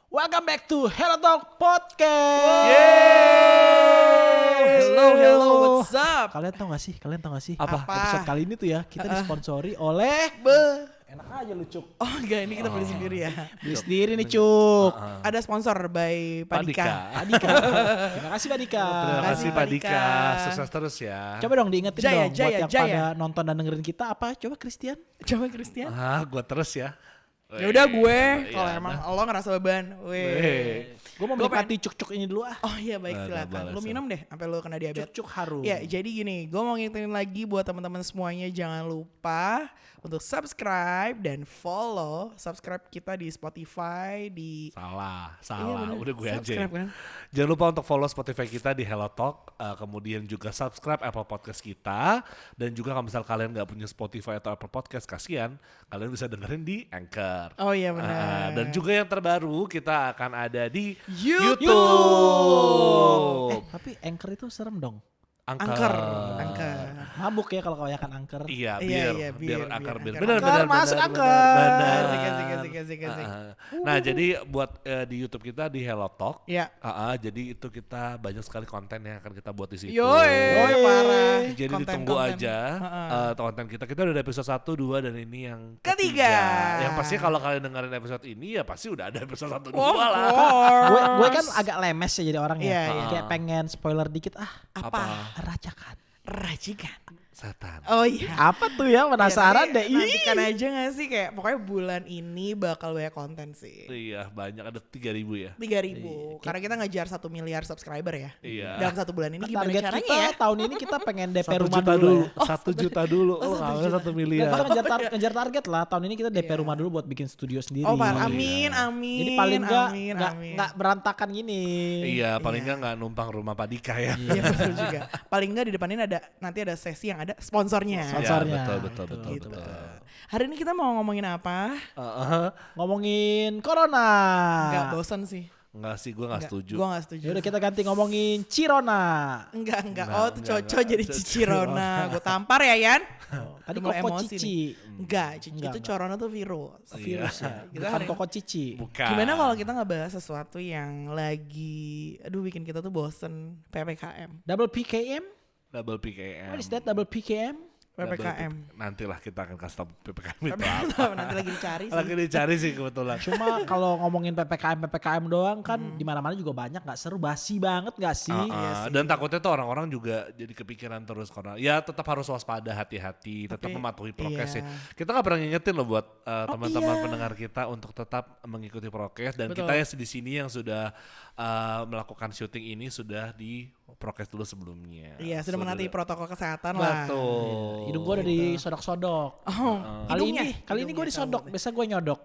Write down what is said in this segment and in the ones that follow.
Welcome back to Hello Talk Podcast. Hello, what's up? Kalian tau gak sih? Apa? Episode kali ini tuh ya kita disponsori oleh enak aja lu Cuk. Oh enggak, ini kita beli sendiri ya. Beli sendiri nih Cuk. Ada sponsor by Padika. Padika. Terima kasih Padika. Terima kasih Pak Pak Dika, Dika. sukses terus ya. Coba dong diingetin Jaya, dong Jaya, buat yang Jaya. pada nonton dan dengerin kita apa? Coba Christian. Coba Christian. Gua terus ya. Ya udah gue, Iya, kalau emang lo ngerasa beban, Gue mau menikmati cuk-cuk ini dulu ah. Oh iya baik, silakan. Lu minum deh sampai lu kena diabetes. Cuk-cuk harum. Ya, jadi gini, gue mau ngingetin lagi buat teman-teman semuanya, jangan lupa untuk subscribe dan follow. Subscribe kita di Spotify, di Salah. Iya, bener. Udah gue aja. Subscribe, kan? Jangan lupa untuk follow Spotify kita di Hello Talk, kemudian juga subscribe Apple Podcast kita, dan juga kalau misal kalian nggak punya Spotify atau Apple Podcast, kasihan, kalian bisa dengerin di Anchor. Oh iya benar. Dan juga yang terbaru kita akan ada di YouTube. Tapi Anchor itu serem dong. Angker. Mabuk ya kalau kebanyakan angker. Iya, Iya, biar biar akar Anchor. benar. Anchor, masuk Anchor. Benar. Asik. Nah, jadi buat di YouTube kita di Hello Talk. Ya. Jadi itu kita banyak sekali konten yang akan kita buat di situ. Yoi, parah. Jadi Konten-konten. ditunggu aja konten kita. Kita udah ada episode 1, 2 dan ini yang Ketiga. Yang pasti kalau kalian dengerin episode ini ya pasti udah ada episode 1, 2 Of lah. course. Gue kan agak lemes ya jadi orang ya. Iya, iya. Kayak pengen spoiler dikit Apa? racakan. Racikan. Setan. Oh iya. Apa tuh ya penasaran deh. Nantikan aja gak sih kayak pokoknya bulan ini bakal banyak konten sih. Iya, banyak ada 3.000 ya. 3.000. Karena kita ngejar 1 miliar subscriber ya. Iya. Dalam 1 bulan ini gimana Target caranya kita ya? tahun ini kita pengen DP 1 rumah juta dulu. dulu. Ya. 1 juta dulu. Oh, nggak 1 miliar. Kita ngejar target lah. Tahun ini kita DP rumah dulu buat bikin studio sendiri. Oh, amin. Jadi paling amin. nggak berantakan gini. Iya, paling nggak numpang rumah Pak Dika ya. Iya betul juga. Paling enggak di depan ini nanti ada sesi yang ada sponsornya. Sponsornya. Ya, betul. Gitu. Hari ini kita mau ngomongin apa? Ngomongin corona. Enggak bosan sih. Enggak sih, gue nggak setuju. Gue gak setuju. Yaudah kita ganti ngomongin Cirona. Enggak. Enggak, Oh tuh enggak, cocok jadi enggak. Cicirona. Gue tampar ya Yan. Tadi Udah mulai Koko emosi Cici. nih. Enggak, Cici Enggak, itu enggak. corona tuh virus. Virus ya. Kita Bukan hari- Koko Cici. Bukan. Gimana kalau kita ngebahas sesuatu yang lagi bikin kita tuh bosen PPKM. Double PKM? Double PKM. What is that double PKM? PPKM. Nantilah kita akan kasih tau PPKM itu apa. Nanti lagi dicari sih. Lagi dicari sih kebetulan. Cuma kalau ngomongin PPKM doang kan di mana-mana juga banyak, nggak seru, basi banget nggak sih? Dan takutnya tuh orang-orang juga jadi kepikiran terus karena ya tetap harus waspada, hati-hati, tetap mematuhi prokes iya. ya. Kita nggak pernah ngingetin loh buat teman-teman iya. pendengar kita untuk tetap mengikuti prokes dan Betul. kita yang di sini yang sudah melakukan syuting ini sudah di prokes dulu sebelumnya. Iya, sudah menaati protokol kesehatan lah. Betul. Hidung gue udah disodok-sodok. Oh, Kali ini gue disodok, biasa gue nyodok.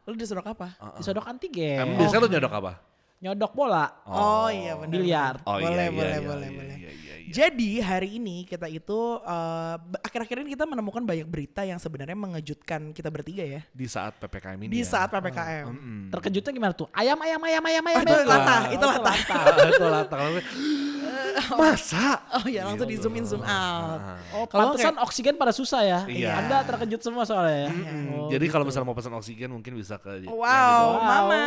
Lu disodok apa? Disodok antigen. Emang biasanya lu nyodok apa? Nyodok bola. Oh, iya benar. Biliar. Oh, Boleh. iya. Jadi hari ini kita itu akhir-akhir ini kita menemukan banyak berita yang sebenarnya mengejutkan kita bertiga ya. Di saat PPKM ini Di ya. saat PPKM. Terkejutnya gimana tuh? Ayam. Itu latah. Itu latah. Masa? Oh ya langsung di zoom in zoom out. Oh, Kalau pantesan oksigen pada susah ya. Iya. Anda terkejut semua soalnya ya. Oh, Jadi kalau misalnya mau pesan oksigen mungkin bisa ke Wow, Wow. mama.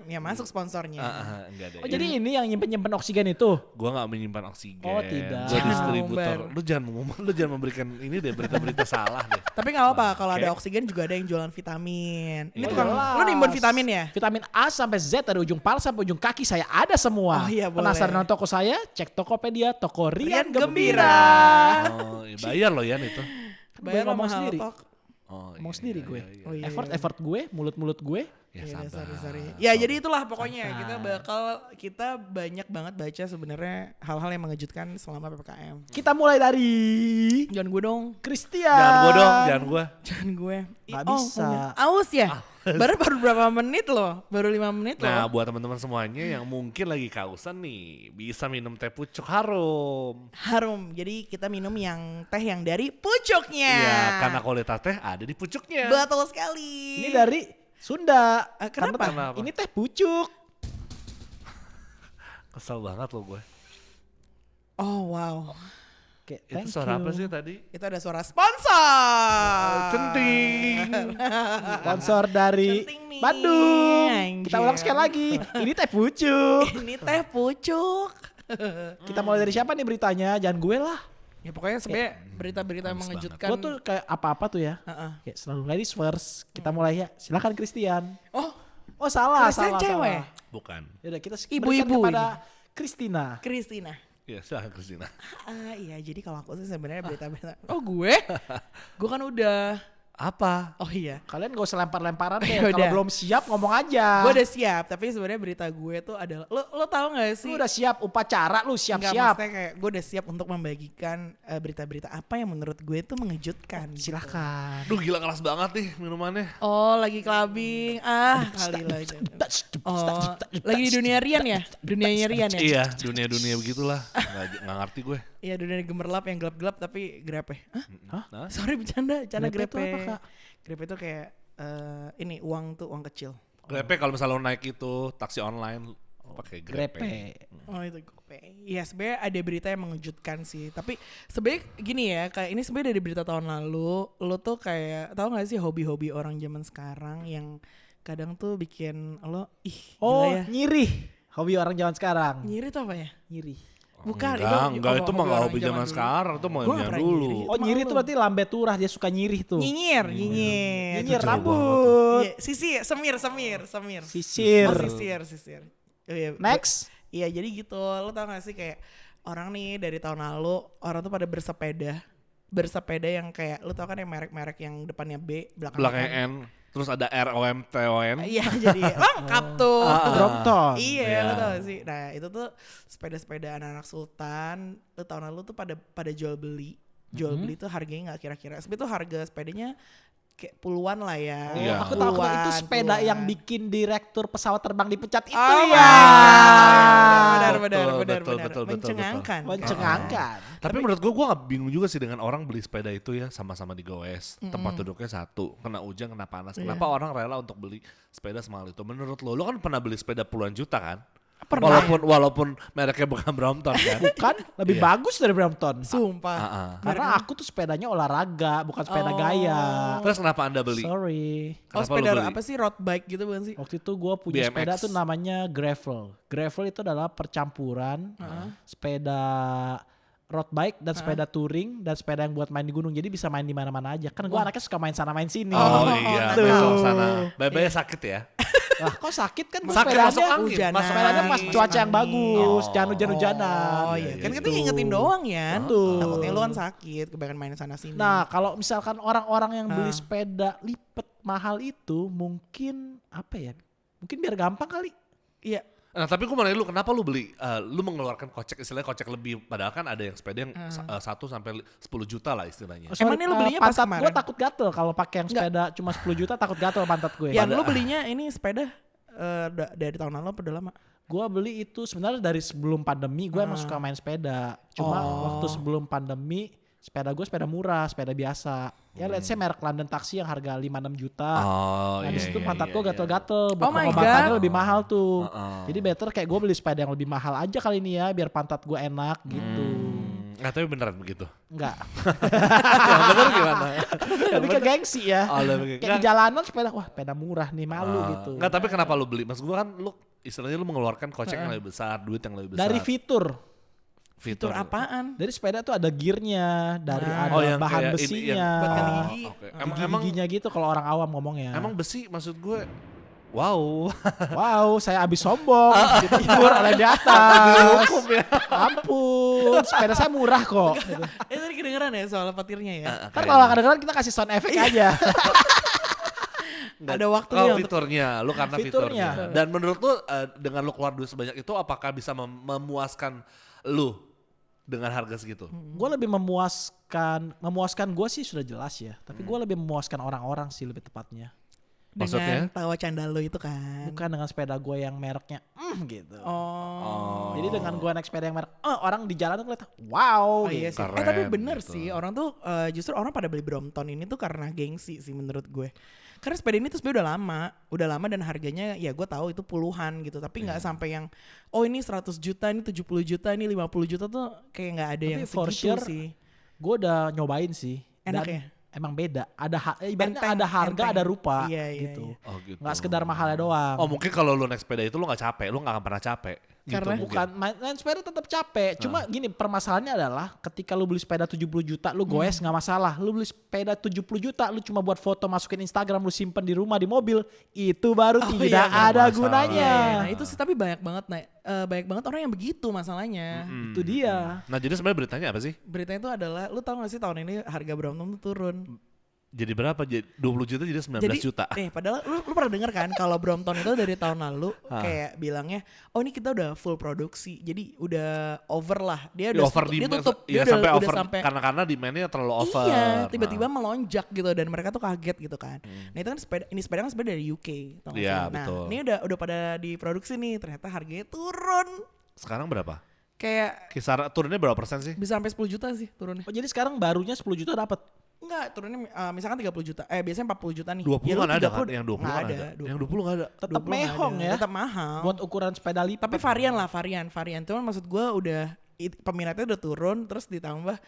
Ya masuk sponsornya. enggak deh. Oh jadi ini yang nyimpen oksigen itu? Gua nggak menyimpan oksigen. Oh, tidak. Gua Jangan distributor. ngumbar. Lu jangan memberikan ini deh berita-berita salah deh. Tapi nggak apa-apa kalau Oke. ada oksigen juga ada yang jualan vitamin. Ini Oh, tukang jelas. lu nimbun vitamin ya? Vitamin A sampai Z dari ujung kepala sampai ujung kaki saya ada semua. Oh iya, boleh. Penasaran dengan toko saya? Cek Tokopedia, toko Rian Rian Gembira. Gembira. Oh, bayar loh Yan itu. Bayar ngomong sama sendiri. Halotalk. Oh, Ngomong iya, sendiri iya, gue. iya. Oh, iya, Effort gue, mulut gue. Ya Iya, sabar. sorry. Ya jadi itulah pokoknya kita banyak banget baca sebenarnya hal-hal yang mengejutkan selama PPKM. Kita mulai dari Jangan gue dong. Christian. Jangan gua dong, jangan gua. Jangan gue. Nggak bisa. Aus ya? Baru berapa menit loh? Baru 5 menit Nah, loh. buat teman-teman semuanya yang mungkin lagi kausan nih, bisa minum teh pucuk harum. Harum. Jadi kita minum yang teh yang dari pucuknya. Iya, karena kualitas teh ada di pucuknya. Betul sekali. Ini dari Sunda. Kenapa? Kenapa? Ini teh pucuk. Kesel banget loh gue. Oh wow. Kayak, Itu thank suara you. apa sih tadi? Itu ada suara sponsor. Centing. Sponsor dari Centing nih, Bandung. anjir. Kita ulang sekali lagi. Ini teh pucuk. Ini teh pucuk. Kita mulai dari siapa nih beritanya? Jangan gue lah. Ya pokoknya sebenarnya berita-berita Bagus mengejutkan. Gue tuh kayak apa-apa tuh ya. Heeh. Kayak selalu ladies first. Kita mulai ya. Silakan Christian. Oh, Oh salah, Christian salah, cewek? salah. Bukan. Yaudah kita Ibu-ibu berikan kepada Christina. Christina. Iya, silahkan Christina. Iya, jadi kalau aku sih sebenarnya berita-berita. Oh, gue? Gue kan udah. Apa? Oh iya. Kalian gak usah lempar-lemparan deh. Yaudah. Kalau belum siap ngomong aja. Gue udah siap, tapi sebenarnya berita gue tuh adalah lo tahu nggak sih? Lu udah siap upacara, lu Nggak, siap-siap. maksudnya kayak gue udah siap untuk membagikan berita-berita apa yang menurut gue tuh mengejutkan. gitu. Silahkan. Duh gila keras banget nih minumannya. Oh, lagi clubbing. Kali lagi. Oh, lagi di dunia Rian ya? Dunianya Rian ya? Iya, dunia-dunia begitulah. Nggak ngerti gue. Iya, dunia gemerlap yang gelap-gelap tapi grepe. Hah? Hah? Sorry, bercanda Grepe itu grepe. apa, Kak? Grepe itu kayak ini uang kecil. Grepe kalau misalnya lo naik itu taksi online pakai Grepe. Grepe. Oh itu GoPay. Iya sebenarnya ada berita yang mengejutkan sih. Tapi sebenarnya gini ya, kayak ini sebenarnya dari berita tahun lalu. Lo tuh kayak tahu nggak sih hobi-hobi orang zaman sekarang yang kadang tuh bikin lo Oh, gila ya. nyirih. Hobi orang zaman sekarang. Nyiri tuh apa ya? Nyirih. Bukan, Enggak, itu mah nggak orang hobi zaman dulu. sekarang, itu mau Gua nggak yang pernah dulu. nyiri. Oh, nyirih itu berarti lambe turah, dia suka nyirih tuh. Nyinyir. Nyinyir Itu jauh rambut. Iya, semir. Sisir. Oh, sisir. Oh, iya. Next. Iya, jadi gitu. Lo tau gak sih kayak orang nih dari tahun lalu orang tuh pada bersepeda yang kayak lo tau kan yang merek-merek yang depannya B, Belakangnya N, terus ada ROMTON. Iya, jadi lengkap tuh. Brompton. Iya, Iya. lo tau gak sih. Nah, itu tuh sepeda-sepeda anak-anak sultan. Lo tahun lalu tuh pada jual beli. Jual beli tuh harganya gak kira-kira. Sebenarnya tuh harga sepedanya kayak puluhan lah ya. Iya. Aku tahu itu Puluhan, sepeda puluhan. yang bikin direktur pesawat terbang dipecat itu Oh ya. Benar. Betul. Mencengangkan. Mencengangkan. Tapi menurut gue gak bingung juga sih dengan orang beli sepeda itu ya sama-sama di goes. Tempat duduknya satu, kena hujan, kena panas. Kenapa orang rela untuk beli sepeda semahal itu? Menurut lo kan pernah beli sepeda puluhan juta kan? Pernah. Walaupun mereknya bukan Brompton kan? Bukan, lebih Iya. bagus dari Brompton. Sumpah. Karena aku tuh sepedanya olahraga, bukan sepeda gaya. Terus kenapa anda beli? Sorry. Oh, Kenapa sepeda lo beli? apa sih, road bike gitu bukan sih? Waktu itu gue punya BMX. sepeda tuh namanya gravel. Gravel itu adalah percampuran sepeda road bike dan sepeda touring dan sepeda yang buat main di gunung. Jadi bisa main di mana-mana aja. Kan gue anaknya suka main sana main sini. Oh iya, tuh. main sana. Bye-bye sakit ya? Lah kok sakit kan Sakit sepedanya masuk angin. hujanan. Masuk sepedanya pas angin. cuaca yang bagus, Oh. jangan hujan-hujanan. Oh iya, kan Gitu. kita ngingetin doang ya. Betul. Takutnya lu kan sakit, kebanyakan main sana sini. Nah, kalau misalkan orang-orang yang beli sepeda lipat mahal itu mungkin apa ya? Mungkin biar gampang kali. iya. Nah tapi gue mau nanya lu kenapa lu beli, lu mengeluarkan kocek, istilahnya kocek lebih, padahal kan ada yang sepeda yang 1 sampai 10 juta lah istilahnya. Emang ini lu belinya pas pantat kemarin? gue takut gatel kalau pakai yang sepeda cuma 10 juta takut gatel pantat gue. Yang lu belinya ini sepeda dari tahun lalu apa udah lama? Gue beli itu sebenarnya dari sebelum pandemi gue emang suka main sepeda. Cuma waktu sebelum pandemi sepeda gue sepeda murah, sepeda biasa. Ya let's say merek London Taxi yang harga 5-6 juta. Oh Nah, iya, disitu iya, pantat iya, gue iya. gatel-gatel. Oh my Pengobatannya God. lebih mahal tuh. Uh-uh. Jadi better kayak gue beli sepeda yang lebih mahal aja kali ini ya. Biar pantat gue enak gitu. Nggak, tapi beneran begitu. Enggak. Yang bener gimana? Lebih ke gengsi ya. Oh, lebih ke- Kayak di jalanan sepeda, wah sepeda murah nih malu gitu. Nggak, tapi kenapa lu beli? Maksud gue kan lu istilahnya lu mengeluarkan kocek yang lebih besar, duit yang lebih besar. Dari fitur. Fitur apaan? Dari sepeda tuh ada gearnya, dari ada Oh, yang bahan kayak ini, besinya. yang- Buat ganti Oh, gigi. oke. Gigi-giginya gitu kalau orang awam ngomongnya. Emang besi maksud gue, wow. Wow, saya abis sombong, ditegur oleh di atas. Ampun, sepeda saya murah kok. Gitu. Tadi kedengeran ya soal petirnya ya? Ntar kalau kadang-kadang kita kasih sound effect aja. Ada waktunya Kalau untuk fiturnya, lu karena Fiturnya. fiturnya. Dan menurut lu dengan lu keluar duit sebanyak itu, apakah bisa memuaskan lu dengan harga segitu? Gue lebih memuaskan gue sih sudah jelas ya. Tapi gue lebih memuaskan orang-orang sih lebih tepatnya. Maksudnya? dengan tawa canda lo itu kan. Bukan dengan sepeda gue yang mereknya gitu. Oh. Jadi dengan gue naik sepeda yang merek, orang di jalan tuh ngeliat, wow. Oh iya gitu. sih. Keren Tapi bener gitu. sih, orang tuh justru orang pada beli Brompton ini tuh karena gengsi sih menurut gue. Karena sepeda ini tuh sebenarnya udah lama dan harganya ya gue tahu itu puluhan gitu. Tapi nggak sampai yang oh ini 100 juta, ini 70 juta, ini 50 juta tuh kayak nggak ada Tapi yang for segitu sure, sih. Gue udah nyobain sih. Enak Dan ya? emang beda. Ibaratnya Enteng, ada harga, enteng. ada rupa Iya, iya, gitu. iya. Oh gitu. Nggak sekedar mahalnya doang. Oh mungkin kalau lu naik sepeda itu lu gak capek, lu gak akan pernah capek. Gitu Karena? mungkin. Bukan, main sepeda tetap capek. Cuma gini, permasalahannya adalah ketika lu beli sepeda 70 juta, lu goes nggak masalah. Lu beli sepeda 70 juta, lu cuma buat foto masukin Instagram, lu simpen di rumah, di mobil, itu baru tidak iya, nggak ada masalah. gunanya. Iya, nah itu sih tapi banyak banget banyak banget orang yang begitu masalahnya. Itu dia. Nah jadi sebenarnya beritanya apa sih? Beritanya itu adalah, lu tau gak sih tahun ini harga Brompton tuh turun. Jadi berapa? Jadi 20 juta jadi 19 juta. Padahal lu pernah denger kan kalau Brompton itu dari tahun lalu kayak bilangnya, oh ini kita udah full produksi, jadi udah over lah. Dia udah Over dia demand, tutup, ya dia sampai udah over sampai karena demandnya terlalu over. Iya, tiba-tiba melonjak gitu dan mereka tuh kaget gitu kan. Nah itu kan sepeda kan sepeda dari UK. Tau gak Iya, sih? Nah betul. ini udah pada diproduksi nih, ternyata harganya turun. Sekarang berapa? Kayak Kisaran turunnya berapa persen sih? bisa sampai 10 juta sih turunnya. Oh, jadi sekarang barunya 10 juta dapat. Enggak, turunnya misalkan 30 juta. Biasanya 40 juta nih. 20 Ya, lu kan ada 30 kan? Yang 20 nggak kan ada. Yang 20 gak ada. Tetap 20 nggak mehong ada. ya. Tetap mahal. Buat ukuran sepeda lipat. Tapi varian lah, varian. Cuman maksud gue udah peminatnya udah turun, terus ditambah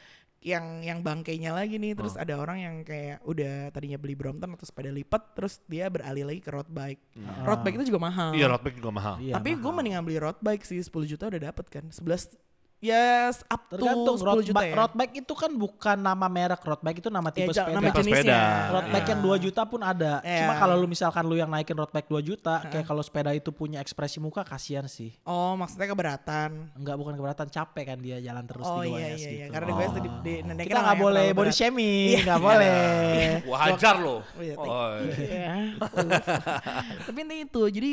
yang bangkainya lagi nih, terus ada orang yang kayak udah tadinya beli Brompton atau sepeda lipat, terus dia beralih lagi ke road bike. Road bike itu juga mahal. Iya road bike juga mahal. Iya, Tapi gue mahal. mendingan beli road bike sih, 10 juta udah dapet kan. 11 yes, up to Tergantung 10 juta ya. road bike itu kan bukan nama merek road bike, itu nama tipe Ja- sepeda. nama Tipe jenisnya. sepeda. Road bike Iya. yang 2 juta pun ada. Iya. Cuma kalau lu misalkan lu yang naikin road bike 2 juta, kayak kalau sepeda itu punya ekspresi muka, kasihan sih. Oh, maksudnya keberatan. Enggak, bukan keberatan, capek kan dia jalan terus Oh di iya goes iya iya, gitu. karena di goes dinaikin Kita sama nggak yang boleh terlalu body berat. shaming, nggak boleh. Wajar loh. Iya, Oh, Iya. Tapi intinya itu, jadi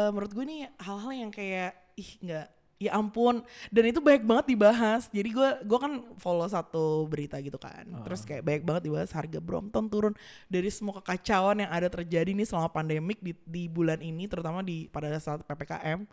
menurut gue nih hal-hal yang kayak nggak, ya ampun, dan itu banyak banget dibahas. Jadi gue kan follow satu berita gitu kan, terus kayak banyak banget dibahas harga Brompton turun dari semua kekacauan yang ada terjadi nih selama pandemik di bulan ini, terutama pada saat PPKM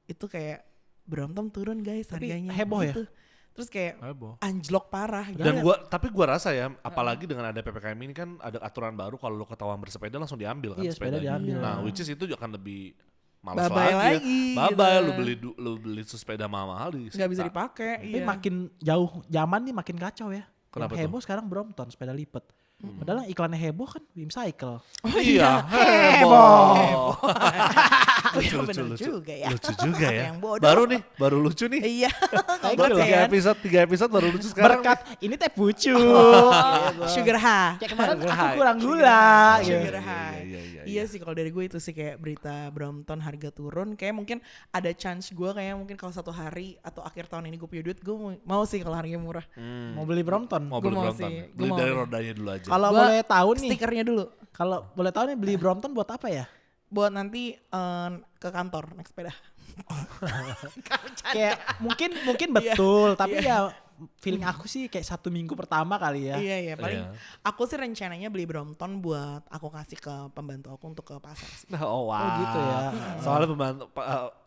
itu kayak Brompton turun guys Tapi harganya. heboh ya? gitu. Terus kayak Heboh. anjlok parah. Dan gua rasa ya, apalagi dengan ada PPKM ini kan ada aturan baru kalau lu ketahuan bersepeda langsung diambil kan Iya, sepeda sepedanya. diambil. Nah, which is itu akan lebih malas Bye-bye lagi. lagi, Bye-bye gitu. lu beli sepeda mahal-mahal di nggak bisa dipakai. Tapi Iya. makin jauh zaman nih makin kacau ya. Kenapa Yang heboh sekarang Brompton, sepeda lipat. Padahal yang iklannya heboh kan Wim Cycle. Iya, heboh. Lucu, Iya, lucu, bener lucu. juga ya. Lucu juga ya. Yang bodoh. Baru lucu nih. Iya. Baru Konten. 3 episode baru lucu sekarang. Berkat ini teh pucuk. Sugar high. Kayak kemarin Sugar aku high. kurang gula. Sugar gitu. high. iya, Iya sih, kalau dari gue itu sih kayak berita Brompton harga turun. Kayak mungkin ada chance gue kayak mungkin kalau satu hari atau akhir tahun ini gue punya duit, gue mau sih kalau harganya murah. Mau beli Brompton. Mau Gua beli mau Brompton. sih, gua Beli mau dari nih. rodanya dulu aja. Kalau Gua boleh tahu nih, Stikernya dulu kalau boleh tahu nih beli Brompton buat apa ya? buat nanti ke kantor naik sepeda. Kayak mungkin betul, tapi ya feeling aku sih kayak 1 minggu pertama kali ya. Iya paling Iya. aku sih rencananya beli Brompton buat aku kasih ke pembantu aku untuk ke pasar sih. Oh wow. Oh gitu ya. Soalnya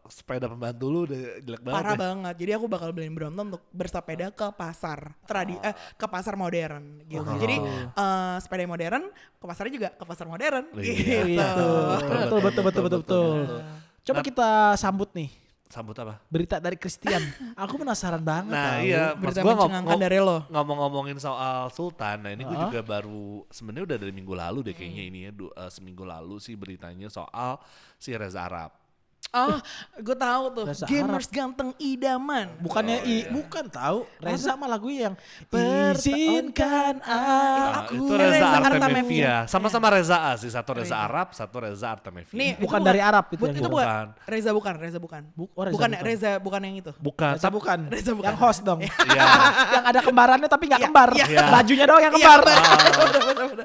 sepeda pembantu lu udah jelek banget. Parah ya. banget. Jadi aku bakal beliin Brompton untuk bersepeda ke pasar ke pasar modern gitu. Oh. Jadi sepeda modern ke pasarnya juga ke pasar modern Iya. gitu. Betul. Coba kita sambut nih Sambut apa? berita dari Christian. Aku penasaran banget. Nah tahu. iya, Berita maksud gua mencengangkan dari lo. ngomongin soal Sultan. Nah ini gue juga baru sebenarnya udah dari minggu lalu deh kayaknya ini ya seminggu lalu sih beritanya soal si Reza Arab. Oh, gue tahu tuh. Reza Gamers ganteng idaman. Bukannya bukan tahu. Reza mah lagu yang Perta- izinkan Nah, aku. itu Reza Reza Artamevia. Artamevia. Sama-sama Reza A sih, satu Reza Arab, satu Reza Artamevia. Nih, Bukan itu dari Arab itu yang itu itu. bukan. Bukan. Reza bukan. Reza bukan. bukan. Reza bukan yang itu. Bukan. Reza bukan. Reza bukan. Yang host dong. Iya. Yang ada kembarannya tapi nggak Iya, kembar. iya. Bajunya doang yang kembar.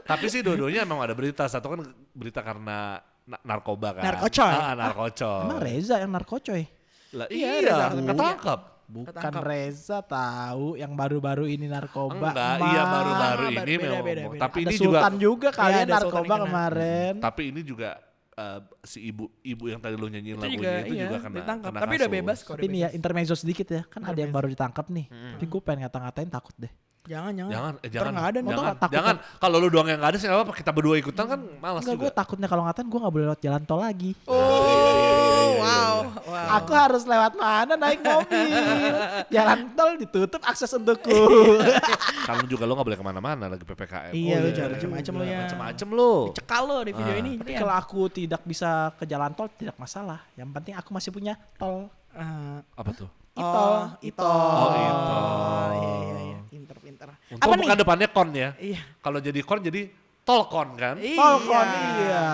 Tapi sih dua-duanya emang ada berita. Satu kan berita karena narkoba kan. Narkocoy. Narkocoy. Emang Reza yang narkocoy? Lah, Iya, iya, Reza. ketangkap. Bukan Ketangkap. Reza tahu yang baru-baru ini narkoba. Enggak, Mah. iya baru-baru Beda, ini beda, memang. beda. Tapi Ada ini juga Sultan juga kali Iya, ya ada Sultan narkoba yang kena. kemarin. tapi ini juga si ibu yang tadi lu nyanyiin Itu lagunya juga, itu iya, juga kena ditangkap. kena Tapi udah kasus. bebas kok. Tapi nih ya intermezzo sedikit ya. Kan ada yang baru ditangkap nih. Tapi gue pengen ngata-ngatain takut deh. Jangan. Jangan, Ntar nggak ada nih. Motor jangan, takut jangan. Kalau lu doang yang nggak ada sih nggak apa-apa. Kita berdua ikutan kan malas Enggak, gue juga. takutnya kalau ngatain gue gak boleh lewat jalan tol lagi. Oh, wow. Aku harus lewat mana naik mobil? Jalan tol ditutup akses untukku. Kalau juga lo gak boleh kemana-mana lagi PPKM. Iya, lu iya, jangan iya, macam-macam lu ya. Macem-macem lo. Cekal lo di video ini. Tapi kalau aku tidak bisa ke jalan tol tidak masalah. Yang penting aku masih punya tol. Apa tuh? Itol. Oh, Itol. Iya. Pinter. Untung bukan depannya kon ya. Iya. Kalau jadi kon jadi tolkon kan? Tolkon iya.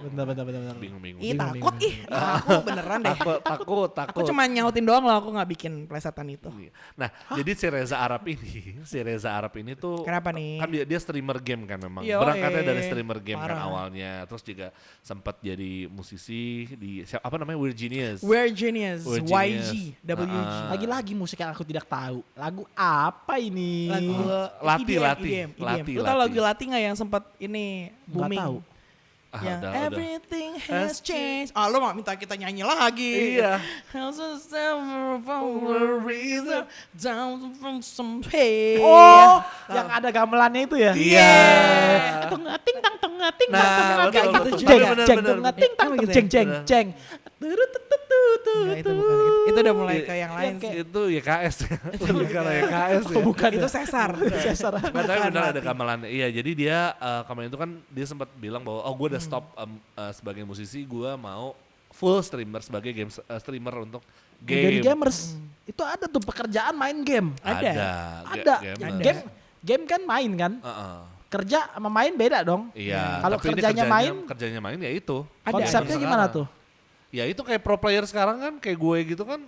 Bener. Bingung-bingung. Ih takut aku beneran deh. Takut. Aku cuma nyautin doang loh, aku gak bikin plesetan itu. Nah, jadi si Reza Arab ini tuh Kenapa nih? kan dia streamer game kan memang. Yoi. Berangkatnya dari streamer game kan Parah. awalnya. Terus juga sempat jadi musisi di apa namanya We're Genius. We're Genius, We're YG, Genius. WG. Lagi-lagi musik yang aku tidak tahu. Lagu apa ini? Lagu Latih. Lu tau lagu Latih gak yang sempat ini Nggak booming? tahu. Yang udah. Everything has changed. Lu mau minta kita nyanyi lagi? Iya. Down from pain. Oh, yang ada gamelannya itu ya? Iya. Ting tang teng ting Nah, tang betul, teng betul. jeng Bener, jeng bener, ting tang Emang teng gitu jeng ya? jeng Bener. jeng. Nggak, itu bukan. Itu udah mulai ke yang lain sih. Itu YKS ya. Lebih ke YKS ya. Bukan Itu ya? Sesar. Sesar. Nggak, tapi benar ada Latih. gamelannya. Iya, jadi dia kemarin itu kan dia sempat bilang bahwa gue udah stop sebagai musisi, gue mau full streamer sebagai game streamer untuk Jadi game. gamers. Itu ada tuh pekerjaan main game. Ada. gamer. Game kan main kan? Heeh. Kerja sama main beda dong. Iya. Kalau tapi ini kerjanya main ya itu. Ada, Konsepnya ada. gimana tuh? Ya itu kayak pro player sekarang kan, kayak gue gitu kan.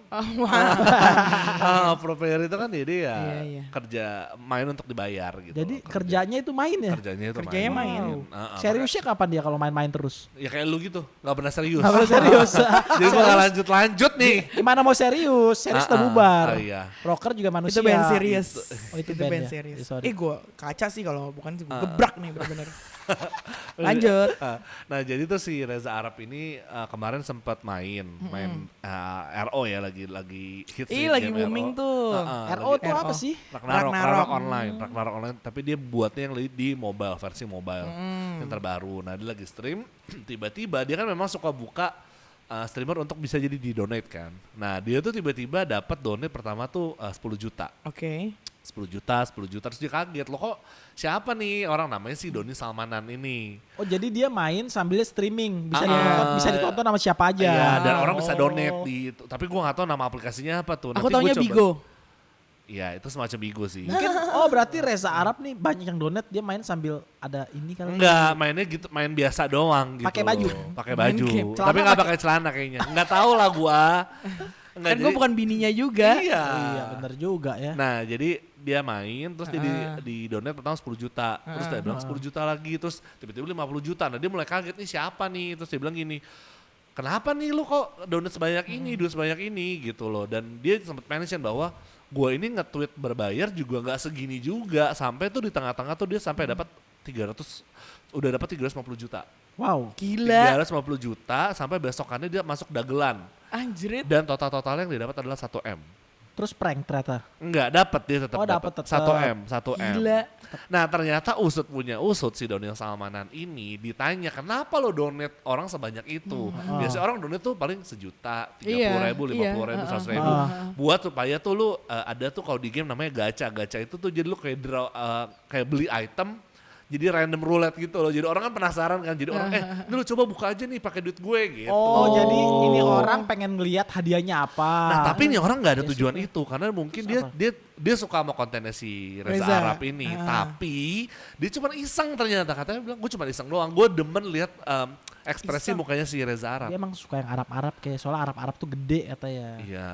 Pro player itu kan jadi ya Iya. kerja main untuk dibayar gitu. Jadi loh, kerjanya itu main ya? Kerjanya main. Seriusnya kapan dia kalau main-main terus? Ya kayak lu gitu, gak pernah serius. Nggak pernah serius. Jadi gue gak lanjut nih. Gimana mau serius? Serius udah bubar. Iya. Rocker juga manusia. Itu band serius. Oh, itu band band ya? serius. Sorry. Gue kaca sih kalau bukan sih gue gebrak nih bener-bener. Lanjut. Nah jadi tuh si Reza Arab ini kemarin sempat main RO ya, lagi hits. Ih lagi booming tuh. RO tuh apa sih? Ragnarok online, tapi dia buatnya yang di mobile, versi mobile yang terbaru. Nah dia lagi stream, tiba-tiba dia kan memang suka buka streamer untuk bisa jadi di donate kan. Nah dia tuh tiba-tiba dapat donate pertama tuh 10 juta. Oke. 10 juta terus dia kaget, loh kok siapa nih orang, namanya si Doni Salmanan ini. Oh jadi dia main sambil streaming, bisa ditonton sama siapa aja. Iya, dan orang bisa donate di itu. Tapi gua gak tahu nama aplikasinya apa tuh. Aku Nanti taunya gua coba. Bigo. Iya itu semacam Bigo sih. Mungkin berarti Reza Arab nih banyak yang donate, dia main sambil ada ini kali. Enggak, mainnya gitu, main biasa doang gitu. Pakai baju? Pakai Main baju. game. Celana Tapi nggak pakai celana kayaknya. Enggak tahu lah gua. Enggak, Kan gue bukan bininya juga. Iya. Iya bener juga ya. Nah jadi dia main terus dia di donate pertama 10 juta. Terus dia bilang 10 juta lagi, terus tiba-tiba 50 juta. Nah dia mulai kaget, nih siapa nih? Terus dia bilang gini, kenapa nih lu kok donate sebanyak ini, duit sebanyak ini gitu loh. Dan dia sempat mention bahwa gue ini nge-tweet berbayar juga gak segini juga. Sampai tuh di tengah-tengah tuh dia sampai dapat 350 juta. Wow. Gila. 350 juta sampai besokannya dia masuk dagelan. Anjrit. Dan total yang dia dapat adalah 1 M. Terus prank ternyata. Enggak, dapat dia tetap Oh, dapat dapat tetap. 1 M. Gila. Nah, ternyata usut si Doniel Salmanan ini ditanya, "Kenapa lo donate orang sebanyak itu?" Biasanya orang donate tuh paling sejuta, 30.000, 50.000, 100.000. Buat supaya tuh lu ada tuh kalau di game namanya gacha. Gacha itu tuh jadi lu kayak draw kayak beli item, jadi random roulette gitu loh. Jadi orang kan penasaran kan. Jadi orang ini lu coba buka aja nih pakai duit gue gitu. Oh jadi ini orang pengen ngelihat hadiahnya apa. Nah tapi ini orang nggak ada tujuan itu, karena mungkin dia suka sama kontennya si Reza Arab ini, tapi dia cuma iseng ternyata, katanya bilang gue cuma iseng doang, gue demen lihat ekspresi mukanya si Reza Arab. Dia emang suka yang Arab-Arab, kayak soalnya Arab-Arab tuh gede katanya. Iya.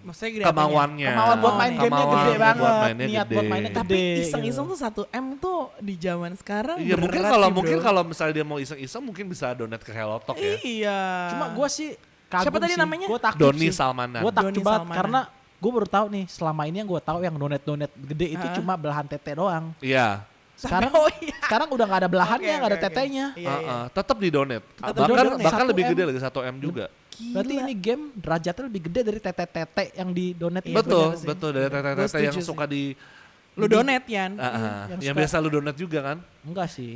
Maksudnya gede Kemauannya. Kemauan buat main gamenya gede banget. Buat mainnya Niat gede. buat mainnya gede. Tapi iseng-iseng tuh 1 M tuh di zaman sekarang Iya mungkin berat kalau sih, bro. misalnya dia mau iseng-iseng mungkin bisa donate ke Hellotalk ya. Iya. Cuma gue sih kagum Siapa tadi sih. namanya? Gue takut Doni sih. Salmanan. Gue takut Doni banget Salmanan. karena gue baru tahu nih selama ini yang gue tahu yang donate gede itu cuma belahan tete doang. Iya. Sekarang Oh iya. sekarang udah nggak ada belahannya, nggak ada tetenya. Iya. Tetap di donate. Tetap Bahkan di-donate. lebih 1 gede M. lagi 1 M juga. Berarti ini game derajatnya lebih gede dari tete-tete yang di donate. Iya, betul, benar sih. betul dari Gua tete-tete setuju yang sih. suka di Lu donate Yan. yang yang suka- biasa lu donate juga kan? Enggak sih.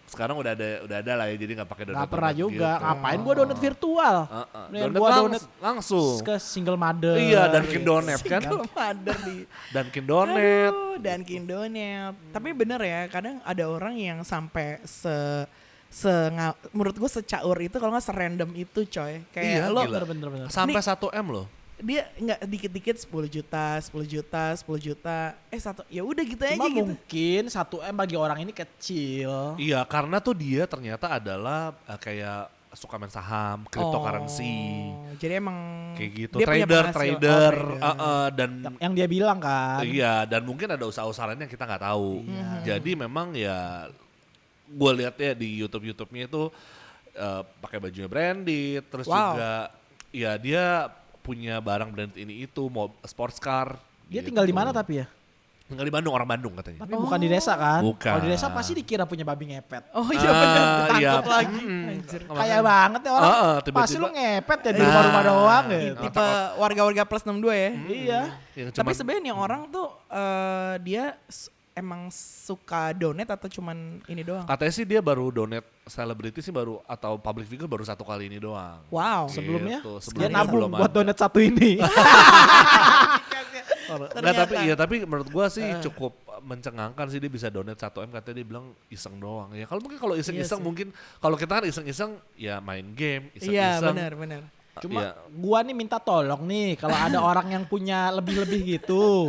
Sekarang udah ada lah ya, jadi nggak pakai donat. Gak pernah juga. gitu. Ngapain gua donat virtual? Mendingan Donat gua donat langsung. ke single mother. Iya, Dunkin Donat kan. Single mother di Dunkin Donat. Dunkin Donat. Tapi bener ya, kadang ada orang yang sampai menurut gue secaur itu kalau nggak serandom itu coy. Kayak Iya, lo gila. Bener. Sampai 1 M loh. dia nggak dikit-dikit 10 juta. Ya udah gitu aja Cuma gitu. mungkin 1M bagi orang ini kecil. Iya, karena tuh dia ternyata adalah kayak suka main saham, cryptocurrency. Jadi emang Kayak gitu, dia punya trader, penghasilan. dan Yang dia bilang kan. iya, dan mungkin ada usaha-usaha lain yang kita nggak tahu. Jadi memang ya, gue lihat ya di YouTube-nya itu pakai bajunya branded, terus juga ya dia punya barang branded ini itu, mau sports car. Dia gitu. tinggal di mana tapi ya? Tinggal di Bandung, orang Bandung katanya. Tapi bukan di desa kan? Bukan. Kalau di desa pasti dikira punya babi ngepet. Oh iya bener, iya. takut lagi. Anjir. Kayak banget ya orang. Tiba-tiba. Pasti lu ngepet ya di rumah-rumah doang gitu. Tipe warga-warga plus 62 ya. Iya. Yang Tapi cuman- sebenarnya nih orang tuh dia emang suka donate atau cuman ini doang? katanya sih dia baru donate selebriti sih baru, atau public figure baru 1 kali ini doang. Wow. Sebelumnya Gitu, dia sebelumnya nabung belum buat ada. donat satu ini. Nggak, tapi menurut gua sih cukup mencengangkan sih dia bisa donate 1 M, katanya dia bilang iseng doang. Ya kalau mungkin kalau iseng-iseng Iya sih. mungkin, kalau kita kan iseng-iseng ya main game, Iya iseng-iseng. benar. Cuma Iya. gua nih minta tolong nih kalau ada orang yang punya lebih-lebih gitu.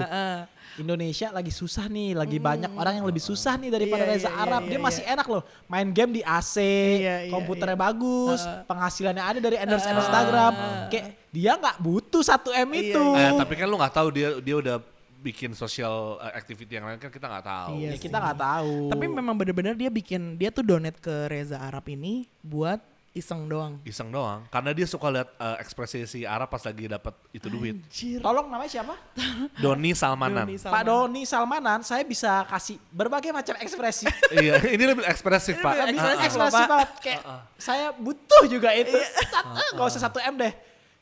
Indonesia lagi susah nih, lagi banyak orang yang lebih susah nih daripada Iya, Reza iya, Arab. iya, Dia iya. masih enak loh, main game di AC, Iya, komputernya bagus, penghasilannya ada dari endorse Instagram. Kayak dia nggak butuh 1M Iya, itu. Tapi kan lu nggak tahu dia udah bikin social activity yang lain kan, kita nggak tahu. Iya Ya, sih. kita nggak tahu. Tapi memang bener-bener dia tuh donate ke Reza Arab ini buat iseng doang. Iseng doang, karena dia suka lihat ekspresi si Arab pas lagi dapat itu duit. Anjir. Tolong namanya siapa? Doni Salmanan. Doni Pak Doni Salmanan. Saya bisa kasih berbagai macam ekspresi. Iya, ini lebih ekspresif Pak. lebih Bisa ekspresif, ekspresi Pak. banget. Kayak saya butuh juga itu. Gak usah 1M deh.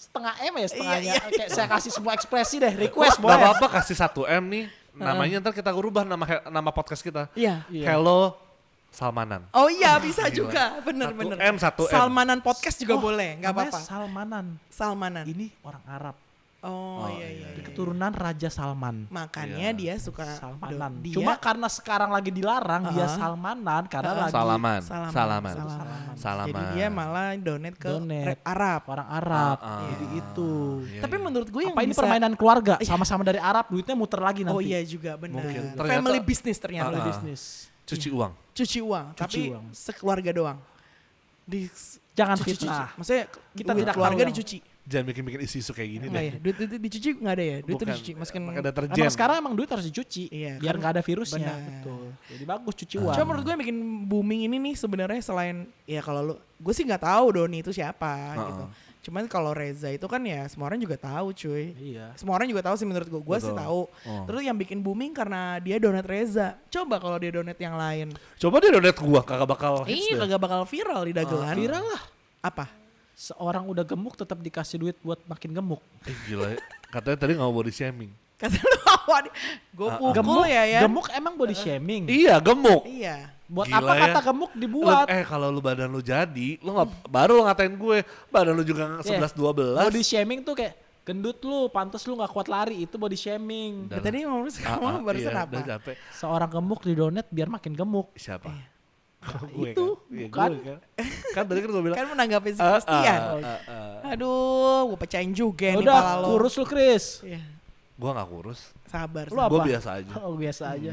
Setengah M ya setengahnya. Iya, Kayak saya kasih semua ekspresi deh. Request Gak boleh. apa-apa kasih 1 M nih. Namanya ntar kita rubah nama podcast kita. Iya. Hello Salmanan. Oh iya bisa juga, bener-bener. 1M. Salmanan podcast juga boleh, nggak namanya apa-apa. Salmanan. Salmanan. Ini orang Arab. Oh iya. Keturunan Raja Salman. Makanya dia suka Salmanan. dia Cuma karena sekarang lagi dilarang dia Salmanan karena lagi Salaman. Salaman. Salaman. Jadi dia malah donate ke Donate. Arab. orang Arab. Ah, Jadi itu. Iya, Tapi menurut gue yang Apa ini bisa permainan keluarga? Sama-sama dari Arab, duitnya muter lagi nanti. Oh iya juga benar. Mungkin. Family Ternyata- business ternyata. Family business. Cuci uang. Cuci uang, tapi uang. sekeluarga doang. Jangan Cuci-cuci. fitnah. Maksudnya Kita duit tidak keluarga tahu yang- dicuci. Jangan bikin isu-isu kayak gini Enggak deh. ya? Duit dicuci enggak ada ya? Duit itu Bukan. dicuci. Masukin Pakai deterjen. Emang sekarang emang duit harus dicuci. Iya, biar kan nggak ada virusnya. benar. Betul. Jadi bagus cuci uang. Cuma menurut gue yang bikin booming ini nih sebenarnya selain ya kalau lu gue sih nggak tahu Doni itu siapa gitu. Cuman kalau Reza itu kan ya semua orang juga tahu cuy. Iya. Semua orang juga tahu sih menurut gue sih Betul. tahu. Terus yang bikin booming karena dia donat Reza. Coba kalau dia donat yang lain. Coba dia donate gua, kagak bakal hits Iya deh. kagak bakal viral di dagelan. Viral lah. Apa? Seorang udah gemuk tetap dikasih duit buat makin gemuk. Gila ya. Katanya tadi gak mau body shaming. Kata lu apa nih? Gue pukul ya. Gemuk emang body shaming. Iya, gemuk. Iya. Buat Gila apa ya. kata gemuk dibuat? Kalau lu badan lu jadi, lu nggak baru lu ngatain gue, badan lu juga 11-12. Body shaming tuh kayak gendut lu, pantas lu nggak kuat lari, itu body shaming. Ya, tadi ngomong sekarang barusan iya, apa? udah capek. Seorang gemuk di donat biar makin gemuk. Siapa? Itu, Iya, bukan? gue kan. Kan tadi kan gue bilang. Kan menanggapi si Christian. Aduh, gue pecahin juga nih pala Udah lo. kurus lu Chris. Iya. Gue gak kurus. Sabar. Lu sabar. apa? Gue biasa aja. Oh biasa aja.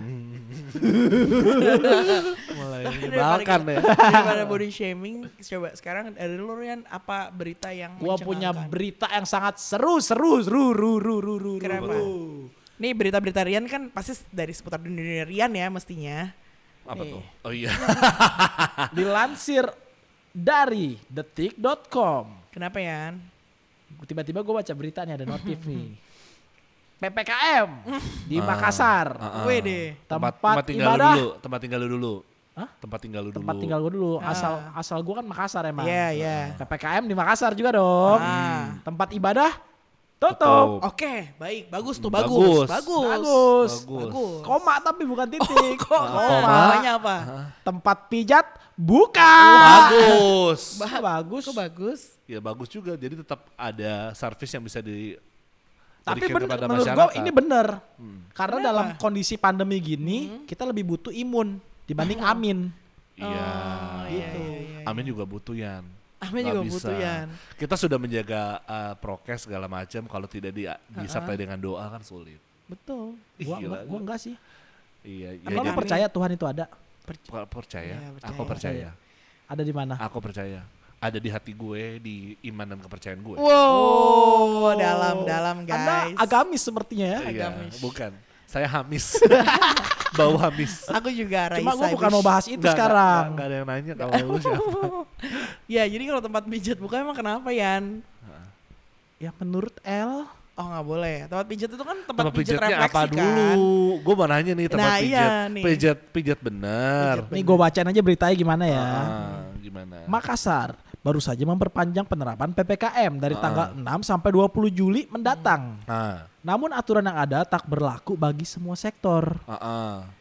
Mulai Daripada menyebalkan ya. Daripada body shaming, coba sekarang dari lu Rian apa berita yang Gua punya mencengangkan? berita yang sangat seru. Kenapa? Nih berita-berita Rian kan pasti dari seputar dunia Rian ya mestinya. Apa Nih. tuh? Oh iya. Dilansir dari detik.com. Kenapa Yan? Tiba-tiba gue baca berita nih ada notif nih. PPKM di Makassar. Wede. Tempat tinggal lu ibadah. dulu. Tempat tinggal lu dulu. Hah? Tempat tinggal lu dulu. Tempat tinggal gue dulu. Asal gue kan Makassar emang. Iya, iya. PPKM di Makassar juga dong. Ah. Tempat ibadah Tutup. Oke, baik, bagus tuh, Bagus. Bagus. Bagus. Koma tapi bukan titik. Koma. Namanya apa? Tempat pijat buka. Bagus. Bagus. Kok bagus? Ya bagus juga. Jadi tetap ada service yang bisa Tapi diberikan kepada menurut masyarakat. gue ini bener. Karena Kenapa? dalam kondisi pandemi gini, kita lebih butuh imun dibanding amin. Iya. gitu. Amin juga butuh Yan. Amin Nggak juga bisa. butuh Yan. Kita sudah menjaga prokes segala macam. Kalau tidak disertai dengan doa kan sulit. Betul. Gila. Gua enggak sih. Iya. Emang lu jadi- percaya Tuhan itu ada? Percaya. Iya, percaya. Aku percaya. Ada di mana? Aku percaya. Ada di hati gue, di iman dan kepercayaan gue. Wow, dalam Anda guys. agamis sepertinya ya. Iya, agamis. bukan. Saya Hamis. Bau Hamis. Aku juga Raisa. Cuma gue bukan mau bahas itu Nggak, sekarang. nggak ada yang nanya kalau lu siapa. Ya, jadi kalau tempat pijat buka emang kenapa Yan? Ya menurut L, Oh nggak boleh. Tempat pijat itu kan tempat Tempat pijat pijatnya refleksi apa kan. dulu? Gue mau nanya nih tempat Nah, iya pijat. nih. Pijat bener. Pijat nih gue bacain aja beritanya gimana ya. Gimana? Makassar baru saja memperpanjang penerapan PPKM dari tanggal 6 sampai 20 Juli mendatang. Namun aturan yang ada tak berlaku bagi semua sektor.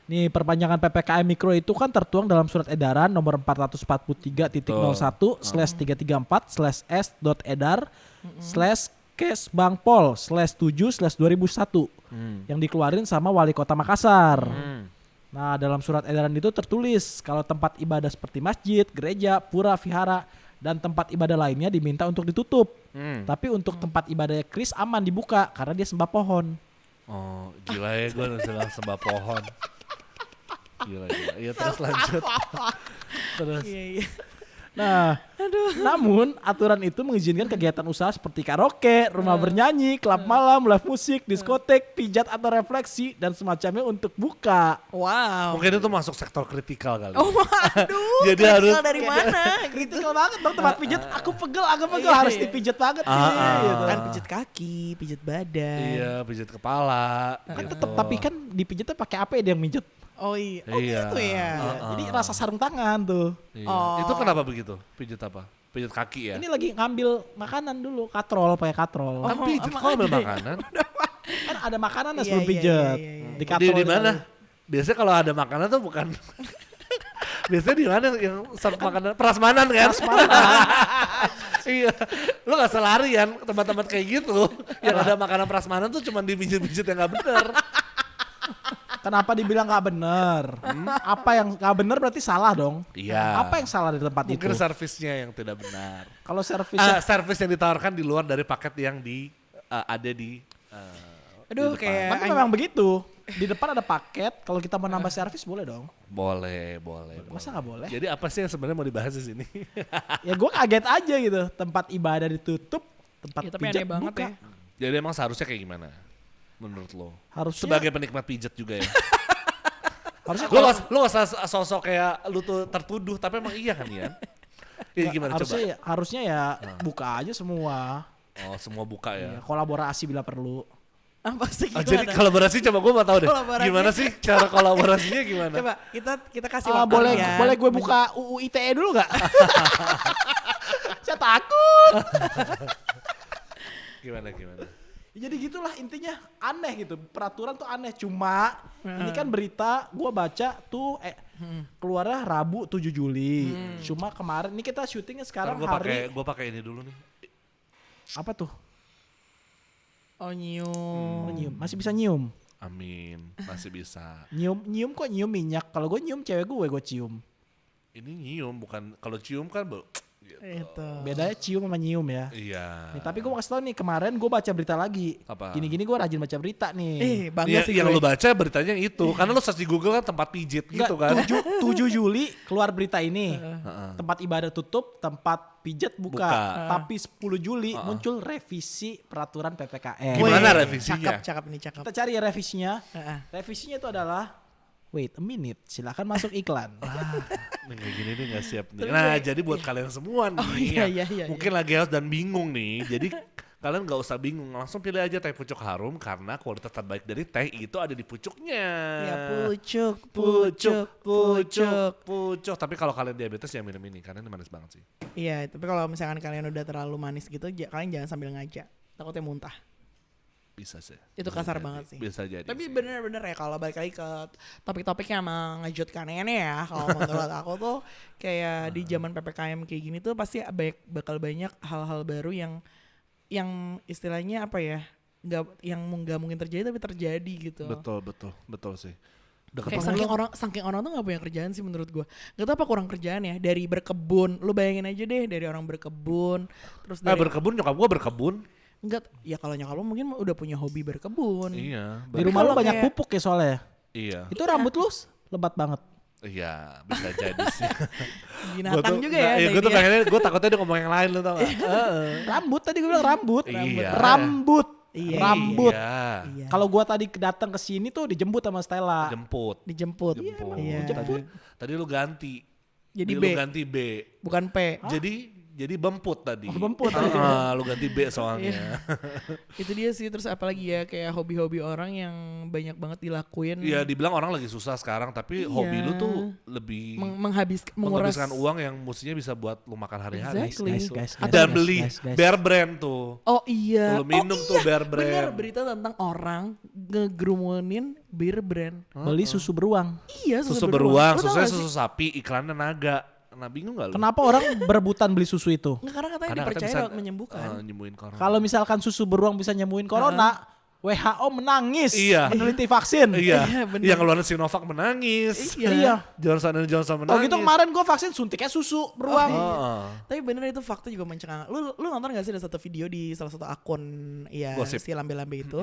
Nih perpanjangan PPKM Mikro itu kan tertuang dalam surat edaran nomor 444.3.1/S.Edar/Kesbangpol/7/2001 yang dikeluarin sama Wali Kota Makassar. Nah, dalam surat edaran itu tertulis kalau tempat ibadah seperti masjid, gereja, pura, vihara, dan tempat ibadah lainnya diminta untuk ditutup. Tapi untuk tempat ibadah Kris aman dibuka karena dia sembah pohon. Oh, gila ya gue udah sembah pohon. Gila. Iya terus lanjut. Terus. Iya. Nah, namun aturan itu mengizinkan kegiatan usaha seperti karaoke, rumah bernyanyi, klub malam, live musik, diskotek, pijat atau refleksi, dan semacamnya untuk buka. Wow. Mungkin itu masuk sektor kritikal kali. Oh waduh. Jadi kritikal harus- dari mana? Kritikal banget dong tempat pijat, aku pegel harus dipijat banget nih. Gitu. Kan pijat kaki, pijat badan. Iya, pijat kepala. Kan gitu. tetap, tapi kan dipijatnya pakai apa ya dia yang mijat? Oh iya. Oh Iya. gitu ya. Jadi rasa sarung tangan tuh. Iya. Oh. Itu kenapa begitu? Pijat apa? Pijat kaki ya? Ini lagi ngambil makanan dulu, katrol pakai katrol. Kan pijat emang kok ambil ada ya? makanan. Kan ada makanan Iya, sebelum iya, pijat. iya, iya. Di Di katrol. mana? Biasanya kalau ada makanan tuh bukan biasanya di mana yang serve makanan prasmanan kan? Iya, lu gak salah harian tempat-tempat kayak gitu. Yang ada makanan prasmanan tuh cuma dipijit-pijit yang gak bener. Kenapa dibilang nggak bener? Apa yang nggak bener berarti salah dong? Iya. Apa yang salah di tempat Mungkin itu? servisnya yang tidak benar. Kalau servisnya Servis yang ditawarkan di luar dari paket yang ada di Aduh di depan. kayak tapi memang begitu. Di depan ada paket, kalau kita mau nambah servis boleh dong. Boleh. Masa nggak boleh? Jadi apa sih yang sebenarnya mau dibahas di sini? Ya gue kaget aja gitu. Tempat ibadah ditutup, tempat Ya, tapi pijat aneh banget buka. ya. Jadi emang seharusnya kayak gimana? Menurut lo? Harusnya, Sebagai penikmat pijat juga ya. harusnya Lu gak usah sosok kayak lu tuh tertuduh, tapi emang iya kan ya? Iya gimana coba? harusnya ya buka aja semua. Oh semua buka Ya, ya. kolaborasi bila perlu. apa sih Oh, gimana? jadi kolaborasi coba gue mau tahu deh. Kolaborasi. Gimana sih cara kolaborasinya gimana? Coba kita kasih waktu boleh ya. boleh gue buka UU ITE dulu nggak? Saya takut. Gimana? Ya, jadi gitulah intinya aneh gitu, peraturan tuh aneh. Cuma ini kan berita gue baca tuh keluarnya Rabu 7 Juli. Cuma kemarin ini kita syutingnya sekarang hari Gue pakai ini dulu nih. apa tuh? Oh Oh, nyium. nyium, masih bisa nyium. Amin, masih bisa. Nyium kok nyium minyak. Kalau gue nyium cewek gue cium. Ini nyium bukan kalau cium kan gitu. Itu. Bedanya cium sama nyium ya. Iya. Nih, tapi gue mau kasih tau nih, kemarin gue baca berita lagi. Apa? Gini-gini gue rajin baca berita nih. Bangga sih yang gue. lu baca beritanya yang itu, karena lu search di Google kan tempat pijit Enggak, gitu kan. 7 Juli keluar berita ini. Tempat ibadah tutup, tempat pijat buka. Buka. Tapi 10 Juli muncul revisi peraturan PPKM. Gimana Wih, revisinya? Cakep nih cakep. Kita cari ya revisinya. Heeh. Revisinya itu adalah wait a minute, silakan masuk iklan. Nih kayak gini nih gak siap nih. Tapi Nah kayak- jadi buat kalian semua nih iya, yang iya, mungkin lagi haus dan bingung nih. Jadi kalian gak usah bingung, langsung pilih aja teh pucuk harum karena kualitas terbaik dari teh itu ada di pucuknya. Ya pucuk. Tapi kalau kalian diabetes jangan minum ini karena ini manis banget sih. Iya, tapi kalau misalkan kalian udah terlalu manis gitu, kalian jangan sambil ngaca. Takutnya muntah. Bisa sih. Itu Bisa kasar jadi. banget sih. Bisa jadi. Tapi sih. bener-bener ya kalau balik lagi ke topik-topik yang mengejutkan ini ya, kalau menurut aku tuh kayak di zaman PPKM kayak gini tuh pasti bakal banyak hal-hal baru yang istilahnya apa ya, nggak mungkin terjadi tapi terjadi gitu. Betul sih. Kayak saking orang tuh nggak punya kerjaan sih menurut gue. Gak tau apa kurang kerjaan ya, dari berkebun, lu bayangin aja deh dari orang berkebun, terus dari berkebun, nyokap gue berkebun. enggak ya kalau nyokap lu mungkin udah punya hobi berkebun. Iya. Di rumah lu kalau banyak kayak- pupuk ya soalnya. Iya. Itu rambut lu lebat banget. Iya, bisa jadi sih. Binatang juga ya. Gue tuh pengennya, gue takutnya dia ngomong yang lain lu tau gak? Rambut tadi gue bilang rambut. Iya. Rambut. Iya. Rambut. Iya. Kalau gua tadi datang ke sini tuh dijemput sama Stella. Jemput. Dijemput. Iya. Iya. Tadi lu ganti. Jadi Lu B, ganti B. bukan P. Jadi bemput tadi. Bemput tadi. Lu ganti B soalnya. Itu dia sih. Terus apalagi ya kayak hobi-hobi orang yang banyak banget dilakuin. Iya, dibilang orang lagi susah sekarang, tapi Iya. hobi lu tuh lebih menguras menghabiskan uang yang mestinya bisa buat lu makan hari-hari. Exactly. Guys. Dan beli Bear Brand tuh. Oh iya. Lu minum tuh Bear Brand. Bener, berita tentang orang ngegerumunin Bear Brand. Beli susu beruang. Iya, Susu beruang, Lu tau susunya gak sih? susu sapi, iklannya naga. Nah, bingung gak lu? Kenapa orang berebutan beli susu itu? Nggak, karena katanya Karena dipercaya bisa, dapat menyembuhkan. nyembuhin corona. Kalau misalkan susu beruang bisa nyembuhin corona, WHO menangis Iya. meneliti vaksin. Iya, Iya, bener. yang ngeluarin Sinovac menangis. Iya. Johnson menangis. Oh gitu kemarin gue vaksin suntiknya susu beruang. Heeh. Tapi bener itu fakta juga mencengangkan. Lu nonton gak sih ada satu video di salah satu akun ya Gosip. si lambe-lambe itu.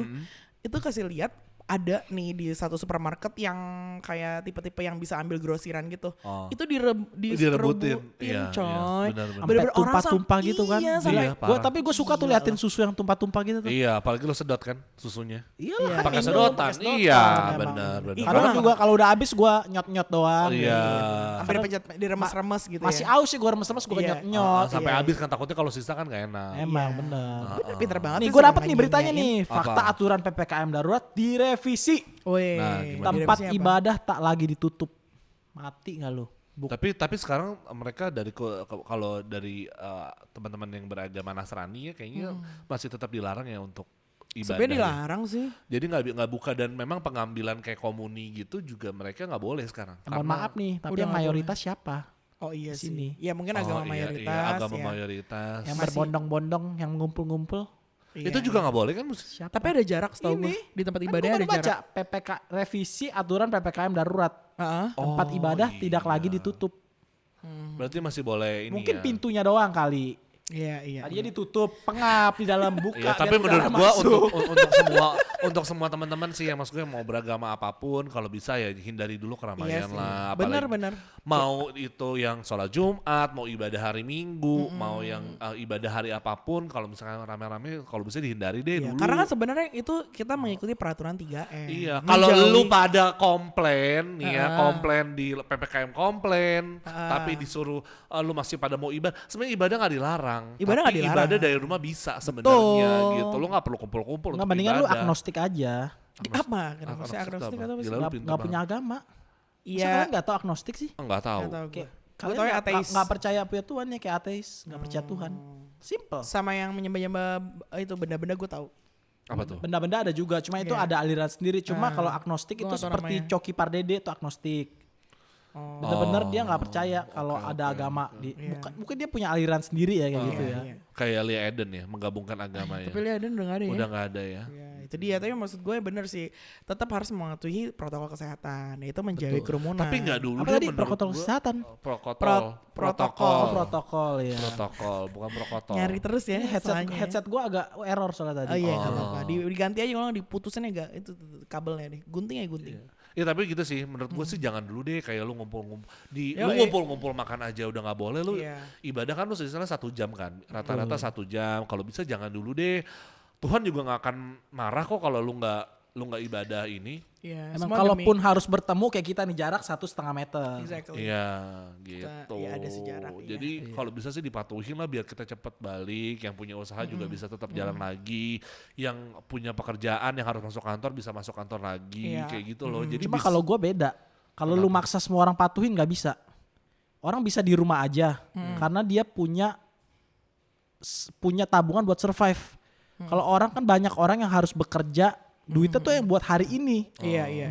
Itu kasih lihat ada nih di satu supermarket yang kayak tipe-tipe yang bisa ambil grosiran gitu. Oh. Itu Direbutin. Iya, coy. iya, benar-benar. Sampai Bener-bener orang tumpah-tumpah gitu kan. Iya, Gila. sampai Iya, Tapi gue suka tuh liatin susu yang tumpah-tumpah gitu tuh. Iya, apalagi lo sedot kan susunya. Iyalah kan Pakai minum, sedotan. pakai sedotan Iya, emang. benar. Kadang juga kalau udah habis gue nyot-nyot doang. Iya. Sampai dipencet, diremes-remes gitu Masih ya. aus sih gue remes-remes gue Iya. nyot-nyot. Sampai Iya. habis kan takutnya kalau sisa kan gak enak. Emang bener. Bener, pinter banget Nih sih gue suka dapet nih beritanya nyanyiin. nih. Fakta Apa? aturan PPKM darurat direvisi. Woi, Nah, gimana? Tempat direvisi apa? ibadah tak lagi ditutup. Mati gak lu? Tapi sekarang mereka kalau dari teman-teman yang beragama Nasrani ya kayaknya masih tetap dilarang ya untuk ibadah. Sebenarnya ya. dilarang sih. Jadi nggak buka dan memang pengambilan kayak komuni gitu juga mereka nggak boleh sekarang. Mohon maaf nih, tapi Udah yang nggak mayoritas siapa? Oh iya Sini. sih. Ya mungkin agama mayoritas. Iya, agama ya. mayoritas. Yang Masih- berbondong-bondong, yang ngumpul-ngumpul. Iya. Itu juga nggak boleh kan? Siapa? Tapi ada jarak setahu gue. Ini. Di tempat Kan ibadah gua ada baru baca jarak. revisi aturan PPKM darurat. Heeh. Tempat Oh, ibadah iya. tidak lagi ditutup. Berarti masih boleh ini Mungkin ya. pintunya doang kali. Iya. Tadinya ditutup, pengap di dalam buka. Iya, biar tapi menurut udara gua masuk. untuk semua teman-teman sih yang maksud gue mau beragama apapun kalau bisa ya hindari dulu keramaian Iya sih. lah. Benar. Mau itu yang sholat Jumat, mau ibadah hari Minggu, mau yang ibadah hari apapun, kalau misalkan rame-rame, kalau bisa dihindari deh Iya, dulu. karena kan sebenarnya itu kita mengikuti peraturan 3M. Iya, kalau Menjauhi- lu pada komplain nih ya, komplain di PPKM komplain, tapi disuruh lu masih pada mau ibadah. Sebenarnya ibadah nggak dilarang. Ibadah tapi nggak dilarang. ibadah dari rumah bisa sebenarnya Betul. gitu. Lu nggak perlu kumpul-kumpul Nggak, untuk mendingan lu ibadah. agnostik aja. Apa? Kenapa sih agnostik atau apa sih? Gila, lu pinter Nggak punya agama. Masa Iya. kalian nggak tahu agnostik sih? Nggak tahu. Nggak tahu gue. Kayak Gue kalian tau ya ateis. nggak percaya punya Tuhan ya kayak ateis, nggak percaya Tuhan. Simple. Sama yang menyembah-nyembah itu benda-benda gue tahu. Apa tuh? Benda-benda ada juga, cuma itu Iya. ada aliran sendiri. Cuma kalau agnostik Gua itu nggak tahu seperti namanya. Coki Pardede itu agnostik. Oh. Bener-bener dia nggak percaya kalau ada agama di. Mungkin dia punya aliran sendiri ya kayak gitu ya. Iya. Kayak Lia Eden ya, menggabungkan agama ya. Tapi lihat udah gak ada ya. Udah nggak ada ya. Ya, itu dia. Tapi maksud gue bener sih. Tetap harus mematuhi protokol kesehatan. Yaitu menjauhi kerumunan. Tapi nggak dulu Apa deh tadi menurut protokol gua. kesehatan? Protokol. Oh, protokol ya. Protokol, bukan protokol. Nyari terus ya. Ini soalnya. headset gua agak error soalnya Oh tadi. iya nggak apa-apa. Diganti aja kalau diputusin ya gak. Itu kabelnya deh. Gunting ya gunting. Ya tapi gitu sih, menurut gue sih jangan dulu deh kayak lu ngumpul-ngumpul Yo, lu ngumpul-ngumpul makan aja udah nggak boleh lu. Iya. Ibadah kan lu istilahnya 1 jam kan, rata-rata 1 jam. Kalau bisa jangan dulu deh. Tuhan juga nggak akan marah kok kalau lu nggak ibadah ini. Iya. Emang semua kalaupun demi- harus bertemu kayak kita nih jarak 1,5 meter. Exactly. Iya, gitu. Iya, ada sejarah, iya. Jadi kalau bisa sih dipatuhin lah biar kita cepet balik. Yang punya usaha juga bisa tetap jalan lagi. Yang punya pekerjaan yang harus masuk kantor bisa masuk kantor lagi. Iya. Kayak gitu loh. Jadi Cuma kalau gue beda. Kalau lu maksa semua orang patuhin nggak bisa. Orang bisa di rumah aja karena dia punya tabungan buat survive. Kalau orang kan banyak orang yang harus bekerja, duitnya tuh yang buat hari ini. Iya.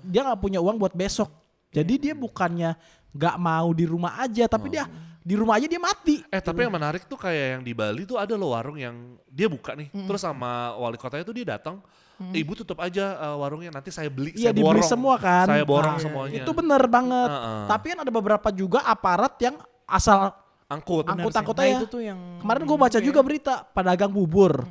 Dia nggak punya uang buat besok. Jadi dia bukannya nggak mau di rumah aja, tapi dia di rumah aja dia mati. Tapi yang menarik tuh kayak yang di Bali tuh ada loh warung yang dia buka nih. Terus sama wali kotanya tuh dia datang, ibu tutup aja warungnya, nanti saya beli, Iya, saya dibeli borong. semua kan. Saya borong Nah, semuanya. Itu bener banget. Tapi kan ada beberapa juga aparat yang asal Angkut. angkut Nah, aja. itu tuh yang Kemarin gue baca juga berita pedagang bubur.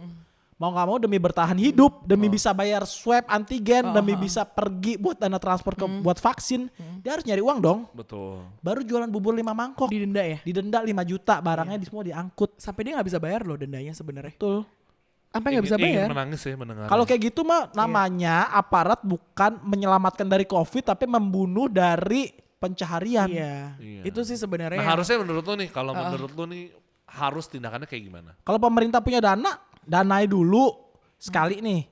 Mau gak mau demi bertahan hidup, demi bisa bayar swab antigen, demi bisa pergi buat dana transport buat vaksin, dia harus nyari uang dong. Betul. Baru jualan bubur 5 mangkok. didenda ya. Didenda 5 juta, barangnya semua diangkut. Sampai dia nggak bisa bayar loh dendanya sebenarnya. Betul. Sampai nggak bisa Ingin bayar. menangis ya mendengar. Kalau kayak gitu mah namanya aparat bukan menyelamatkan dari COVID, tapi membunuh dari pencaharian. Iya. Iya. Itu sih sebenarnya. Nah harusnya menurut lu nih, kalau menurut lu nih harus tindakannya kayak gimana? Kalau pemerintah punya dana, danai dulu sekali nih.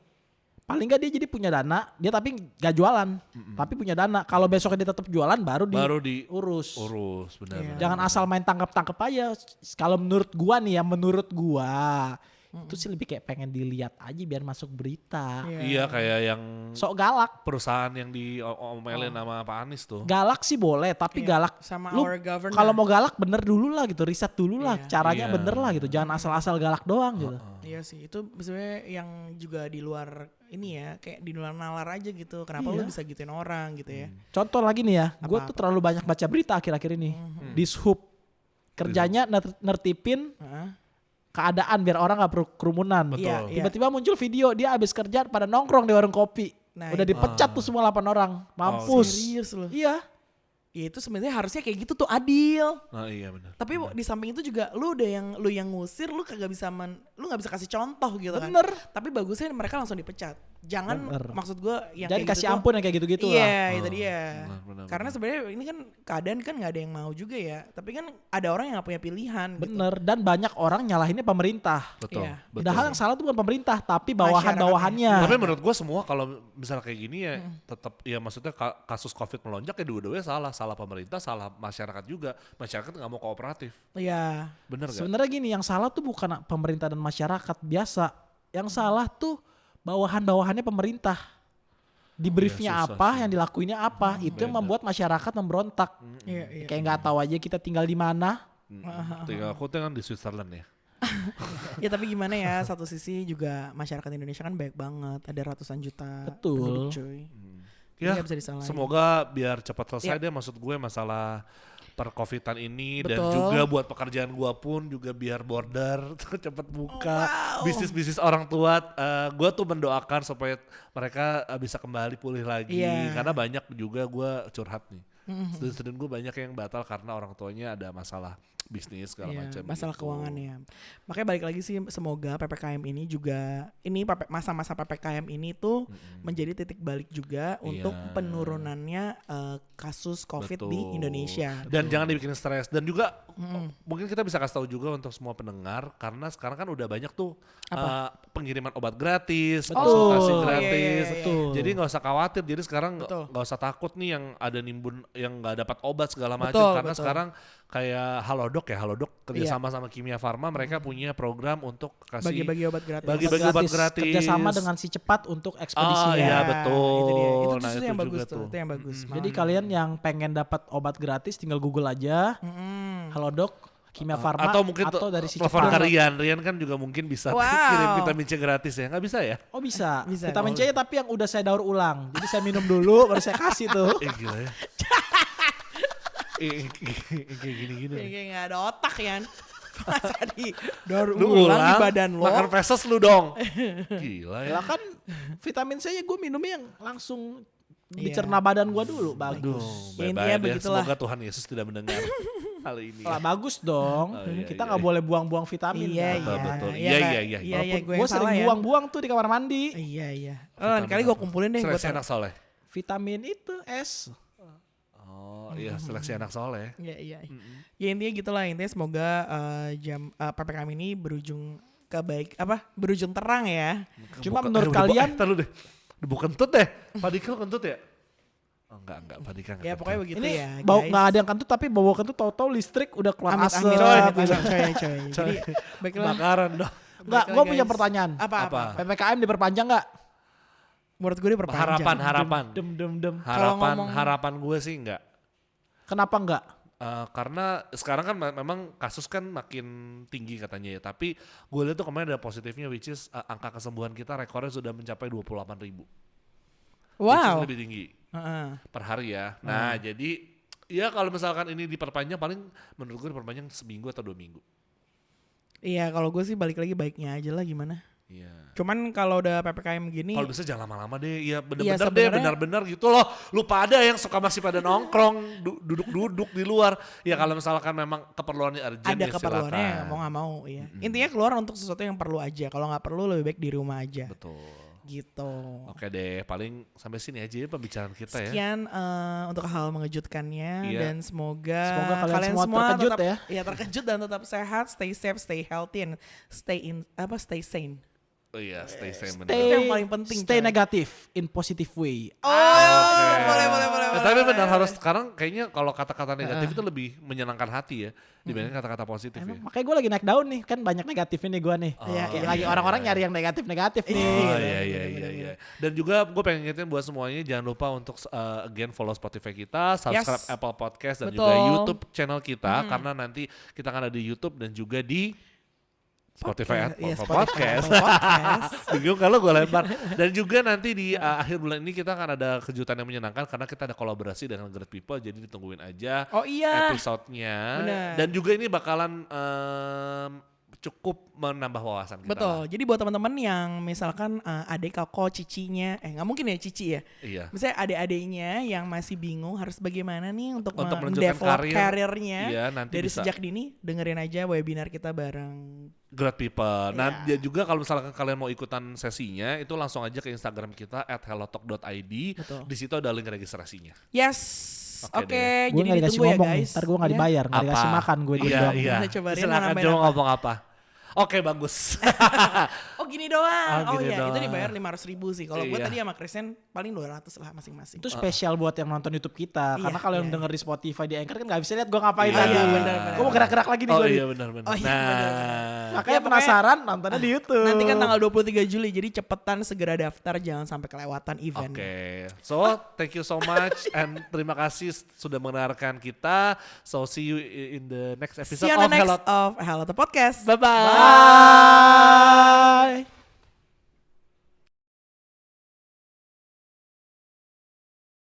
Paling nggak dia jadi punya dana, dia tapi nggak jualan, tapi punya dana. Kalau besoknya dia tetap jualan, baru diurus. Urus, benar. Iya. Jangan asal main tangkap-tangkap aja. Kalau menurut gua nih ya, menurut gua itu sih lebih kayak pengen dilihat aja biar masuk berita. Iya kayak yang Sok galak. perusahaan yang diomelin sama Pak Anies tuh. Galak sih boleh, tapi galak. Sama Lu our governor. kalau mau galak bener dulu lah gitu, riset dulu lah, caranya Iya. bener lah gitu. Jangan asal-asal galak doang gitu. Iya sih, itu sebenarnya yang juga di luar ini ya, kayak di luar nalar aja gitu. Kenapa lu bisa gituin orang gitu ya? Contoh lagi nih ya, gue tuh terlalu banyak baca berita akhir-akhir ini. Dishub kerjanya nertipin Heeh. keadaan biar orang gak perlu kerumunan. Betul. Iya, Tiba-tiba muncul video dia habis kerja pada nongkrong di warung kopi. Nah, Udah dipecat tuh semua 8 orang. Mampus. Serius loh. Iya. Ya itu sebenarnya harusnya kayak gitu tuh adil. Nah iya benar. Tapi di samping itu juga lu udah yang ngusir, lu kagak bisa lu nggak bisa kasih contoh gitu kan. Bener. Tapi bagusnya mereka langsung dipecat. Jangan Bener. maksud gue yang Jadi kayak kasih gitu tuh- ampun yang kayak gitu-gitu Iya, lah. itu dia. benar, Karena sebenarnya ini kan keadaan kan nggak ada yang mau juga ya. Tapi kan ada orang yang nggak punya pilihan. Gitu. Bener. Dan banyak orang nyalahinnya pemerintah. Betul. Iya. Betul. Padahal yang salah tuh bukan pemerintah, tapi bawahan-bawahannya. Tapi menurut gue semua kalau misalnya kayak gini ya tetap ya maksudnya kasus COVID melonjak ya dua-duanya salah pemerintah, salah masyarakat juga. Masyarakat nggak mau kooperatif. Iya. Bener gak? Sebenarnya gini, yang salah tuh bukan pemerintah dan masyarakat biasa. Yang salah tuh bawahan-bawahannya pemerintah. Di briefnya susah apa, sih. yang dilakuinnya apa, itu yang membuat masyarakat memberontak. Iya. Kayak nggak tahu aja kita tinggal di mana. Tinggal aku tuh kan di Switzerland ya. Ya tapi gimana ya, satu sisi juga masyarakat Indonesia kan banyak banget, ada ratusan juta Betul. penduduk cuy. Ya, Nggak bisa disalahin. semoga biar cepat selesai Ya. deh maksud gue masalah per-covidan ini dan Betul. juga buat pekerjaan gua pun juga biar border cepet buka. Wow. Bisnis-bisnis orang tua gua tuh mendoakan supaya mereka bisa kembali pulih lagi Iya. karena banyak juga gua curhat nih. Student-student gue banyak yang batal karena orang tuanya ada masalah bisnis segala Iya, macam. masalah gitu. keuangan ya. Makanya balik lagi sih, semoga PPKM ini juga, masa-masa PPKM ini tuh menjadi titik balik juga untuk penurunannya kasus COVID di Betul. Indonesia. Dan jangan dibikin stres. Dan juga mungkin kita bisa kasih tahu juga untuk semua pendengar karena sekarang kan udah banyak tuh pengiriman obat gratis, Betul. konsultasi Oh, gratis. iya. Betul. Jadi nggak usah khawatir. Jadi sekarang Betul. nggak usah takut nih yang ada nimbun yang nggak dapat obat segala macam Betul, karena betul. sekarang kayak Halodoc kerjasama Iya. sama Kimia Farma mereka punya program untuk kasih Bagi-bagi obat gratis. Bagi-bagi obat gratis. Kerjasama dengan si cepat untuk ekspedisinya. iya, Ya, betul. Itu dia. Itu Nah, justru itu yang bagus juga tuh. tuh. Itu yang bagus. Jadi kalian yang pengen dapat obat gratis tinggal Google aja. Halodoc, Kimia Farma, atau mungkin dari si telepon cepat. ke Rian kan juga mungkin bisa Wow. kirim vitamin C gratis ya, nggak bisa ya? Oh bisa. Bisa, Vitamin C tapi yang udah saya daur ulang. Jadi saya minum dulu baru saya kasih tuh. Gila ya. Kayak gini-gini. Kayak nggak ada otak ya. Masa di daur Lu ulang di badan lo. makan feses lu dong. Gila ya. Lah kan vitamin C ya gue minumnya yang langsung Iya. dicerna badan gue dulu. Aduh, Bagus. bye-bye Intinya deh. begitulah. Semoga Tuhan Yesus tidak mendengar hal ini. Lah bagus dong. Oh, iya, Kita iya, nggak iya. boleh buang-buang vitamin. Iya, Betul, iya. betul. Iya, Iya, Kak. iya, iya. Iya, Walaupun gue gue yang sering salah ya. buang-buang tuh di kamar mandi. Iya, iya. Oh, kali gue kumpulin deh. Seleksi Gua anak soleh. Vitamin itu S. Oh iya, seleksi anak soleh. Iya, iya. Ya intinya gitulah, intinya semoga PPKM ini berujung berujung terang ya. Cuma menurut kalian- Ntar lu deh. Udah kentut deh. Pak Dika kentut ya? Oh enggak, Pak Dika enggak. Ya pokoknya begitu Ini ya. bau guys. nggak ada yang kentut tapi bau kentut tahu-tahu listrik udah keluar Amit asap. amit gitu. coy. Jadi baiklah. Kebakaran dong. Enggak, gue punya pertanyaan. Apa? PPKM diperpanjang nggak? Menurut gue diperpanjang. Harapan. Kalau ngomong- Harapan gue sih enggak. Kenapa enggak? Karena sekarang kan memang kasus kan makin tinggi katanya ya. Tapi gue lihat tuh kemarin ada positifnya which is angka kesembuhan kita rekornya sudah mencapai 28.000. Which is Wow. lebih tinggi per hari ya. Nah jadi ya kalau misalkan ini diperpanjang paling menurut gue diperpanjang seminggu atau 2 minggu. Iya, kalau gue sih balik lagi baiknya aja lah gimana. Iya. Cuman kalau udah PPKM gini, Kalau bisa jangan lama-lama deh. Ya Iya, bener-bener deh, sebenarnya- benar-benar gitu loh. Lu pada yang suka masih pada nongkrong, duduk-duduk di luar. Ya kalau misalkan memang keperluannya urgent ada ya keperluannya silakan. mau nggak mau ya. Intinya keluar untuk sesuatu yang perlu aja. Kalau nggak perlu lebih baik di rumah aja. Betul. Gitu. Oke deh, paling sampai sini aja ya pembicaraan kita ya. Sekian untuk hal mengejutkannya Iya. dan semoga kalian semua terkejut tetap, ya. Iya, terkejut dan tetap sehat, stay safe, stay healthy, and stay sane. Oh iya, stay sane bener. Itu yang paling penting, Stay coy. negatif in positive way. Boleh. Tapi benar harus sekarang kayaknya kalau kata-kata negatif itu lebih menyenangkan hati ya dibanding kata-kata positif ya. Makanya gue lagi naik daun nih, kan banyak negatifnya nih gue nih. Iya, Kayak iya, lagi orang-orang nyari yang negatif-negatif nih. Oh gitu. iya. Dan juga gue pengen ngingetin buat semuanya jangan lupa untuk again follow Spotify kita, subscribe Yes. Apple Podcast dan Betul. juga YouTube channel kita karena nanti kita akan ada di YouTube dan juga di Spotify Iya, Apple Podcast. Apple Podcast. Bingung kalau gue lempar. Dan juga nanti di akhir bulan ini kita akan ada kejutan yang menyenangkan karena kita ada kolaborasi dengan Great People jadi ditungguin aja Oh iya. episode-nya. Benar. Dan juga ini bakalan cukup menambah wawasan kita. Betul. lah. Jadi buat teman-teman yang misalkan adik kakak cicinya, nggak mungkin ya cici ya. Iya. Misalnya adik-adiknya yang masih bingung harus bagaimana nih untuk menunjukkan mendevelop karir. karirnya Iya, nanti dari bisa. sejak dini, dengerin aja webinar kita bareng. Great People. Nah, Iya. dia juga kalau misalkan kalian mau ikutan sesinya, itu langsung aja ke Instagram kita @hellotalk.id. Betul. Di situ ada link registrasinya. Yes. Oke Oke, deh. Gue jadi gak dikasih ditunggu ya ngomong nih, guys. ntar gue gak dibayar, gak dikasih makan gue di Iya, doang. iya. Kita coba Rian Silakan nambahin coba apa? ngomong apa. Oke, bagus. Oh gini doang. Oh, Oh, gini iya, itu doang. dibayar 500.000 sih. Kalau gue Iya. tadi sama Christian paling 200 lah masing-masing. Itu spesial buat yang nonton YouTube kita. Iya, Karena kalau yang iya. denger di Spotify, di Anchor kan gak bisa lihat gue ngapain Iya, tadi. benar. Gue mau gerak-gerak lagi nih Oh gue. iya benar-benar. Oh iya, Nah, benar. Makanya Ya, pokoknya- penasaran nontonnya di YouTube. Nanti kan tanggal 23 Juli, jadi cepetan segera daftar, jangan sampai kelewatan event. Oke, so thank you so much and terima kasih sudah mendengarkan kita. So see you in the next episode See you on of the next Hello of Hello the Podcast. Bye-bye. Bye.